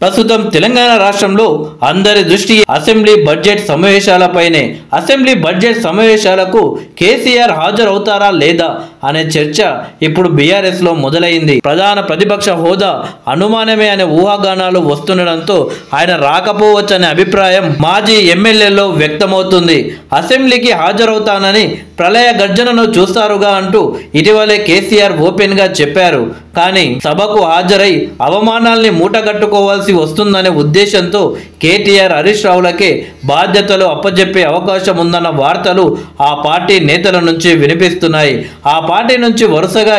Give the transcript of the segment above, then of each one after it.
ప్రస్తుతం తెలంగాణ రాష్ట్రంలో అందరి దృష్టి అసెంబ్లీ బడ్జెట్ సమావేశాలపైనే. అసెంబ్లీ బడ్జెట్ సమావేశాలకు కేసీఆర్ హాజరవుతారా లేదా అనే చర్చ ఇప్పుడు బీఆర్ఎస్ లో మొదలైంది. ప్రధాన ప్రతిపక్ష హోదా అనుమానమే అనే ఊహాగానాలు వస్తుండడంతో ఆయన రాకపోవచ్చనే అభిప్రాయం మాజీ ఎమ్మెల్యేలో వ్యక్తమవుతుంది. అసెంబ్లీకి హాజరవుతానని ప్రళయ గర్జనను చూస్తారుగా అంటూ ఇటీవలే కేసీఆర్ ఓపెన్ గా చెప్పారు. కానీ సభకు హాజరై అవమానాల్ని మూటగట్టుకోవాల్సి వస్తుందనే ఉద్దేశంతో కేటీఆర్, హరీష్ రావులకే బాధ్యతలు అప్పజెప్పే అవకాశం ఉందన్న వార్తలు ఆ పార్టీ నేతల నుంచి వినిపిస్తున్నాయి. ఆ పార్టీ నుంచి వరుసగా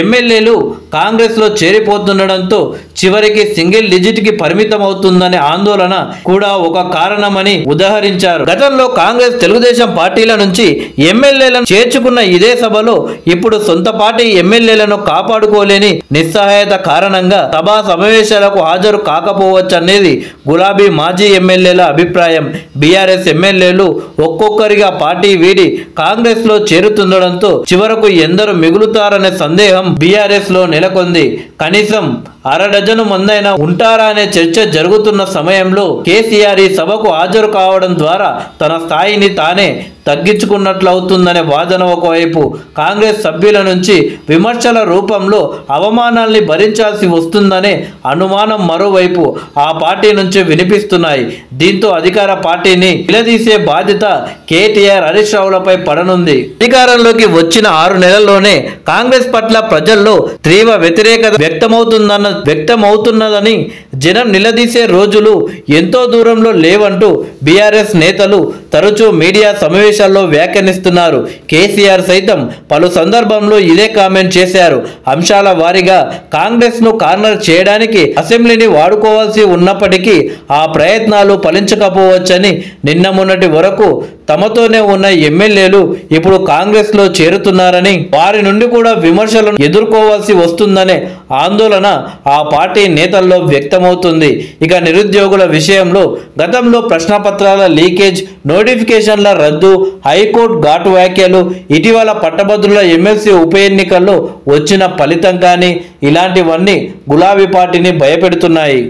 ఎమ్మెల్యేలు కాంగ్రెస్లో చేరిపోతుండడంతో చివరికి సింగిల్ డిజిట్కి పరిమితం అవుతుందనే ఆందోళన కూడా ఒక కారణమని ఉదహరించారు. గతంలో కాంగ్రెస్, తెలుగుదేశం పార్టీల నుంచి ఎమ్మెల్యేలను చేర్చుకున్న ఇదే సభలో ఇప్పుడు సొంత పార్టీ ఎమ్మెల్యేలను కాపాడుకోలేని నిస్సహాయత కారణంగా సభా సమావేశాలకు హాజరు కాకపోవచ్చనేది గులాబీ మాజీ ఎమ్మెల్యేల అభిప్రాయం. బీఆర్ఎస్ ఎమ్మెల్యేలు ఒక్కొక్కరిగా పార్టీ వీడి కాంగ్రెస్ లో చేరుతుండడంతో చివరకు ఎందరు మిగులుతారనే సందేహం బీఆర్ఎస్ లో నెలకొంది. కనీసం అరడజను మందైనా ఉంటారా అనే చర్చ జరుగుతున్న సమయంలో కేసీఆర్ ఈ సభకు హాజరు కావడం ద్వారా తన స్థాయిని తానే తగ్గించుకున్నట్లవుతుందనే వాదన ఒకవైపు, కాంగ్రెస్ సభ్యుల నుంచి విమర్శల రూపంలో అవమానాల్ని భరించాల్సి వస్తుందనే అనుమానం మరోవైపు ఆ పార్టీ నుంచి వినిపిస్తున్నాయి. దీంతో అధికార పార్టీని నిలదీసే బాధ్యత కేటీఆర్, హరీష్ రావులపై పడనుంది. అధికారంలోకి వచ్చిన 6 నెలల్లోనే కాంగ్రెస్ పట్ల ప్రజల్లో తీవ్ర వ్యతిరేకత వ్యక్తమవుతున్నదని జనం నిలదీసే రోజులు ఎంతో దూరంలో లేవంటూ బీఆర్ఎస్ నేతలు తరచూ మీడియా సమావేశాల్లో వ్యాఖ్యానిస్తున్నారు. కేసీఆర్ సైతం పలు సందర్భంలో ఇదే కామెంట్ చేశారు. అంశాల వారీగా కాంగ్రెస్ ను కార్నర్ చేయడానికి అసెంబ్లీని వాడుకోవాల్సి ఉన్నప్పటికీ ఆ ప్రయత్నాలు ఫలించకపోవచ్చని, నిన్న మొన్నటి వరకు తమతోనే ఉన్న ఎమ్మెల్యేలు ఇప్పుడు కాంగ్రెస్ లో చేరుతున్నారని, వారి నుండి కూడా విమర్శలను ఎదుర్కోవాల్సి వస్తుందనే ఆందోళన ఆ పార్టీ నేతల్లో వ్యక్తమవుతుంది. ఇక నిరుద్యోగుల విషయంలో గతంలో ప్రశ్నపత్రాల లీకేజ్, నోటిఫికేషన్ల రద్దు, హైకోర్టు ఘాటు వ్యాఖ్యలు, ఇటీవల పట్టభద్రుల ఎమ్మెల్సీ ఉప ఎన్నికల్లో వచ్చిన ఫలితం కానీ ఇలాంటివన్నీ గులాబీ పార్టీని భయపెడుతున్నాయి.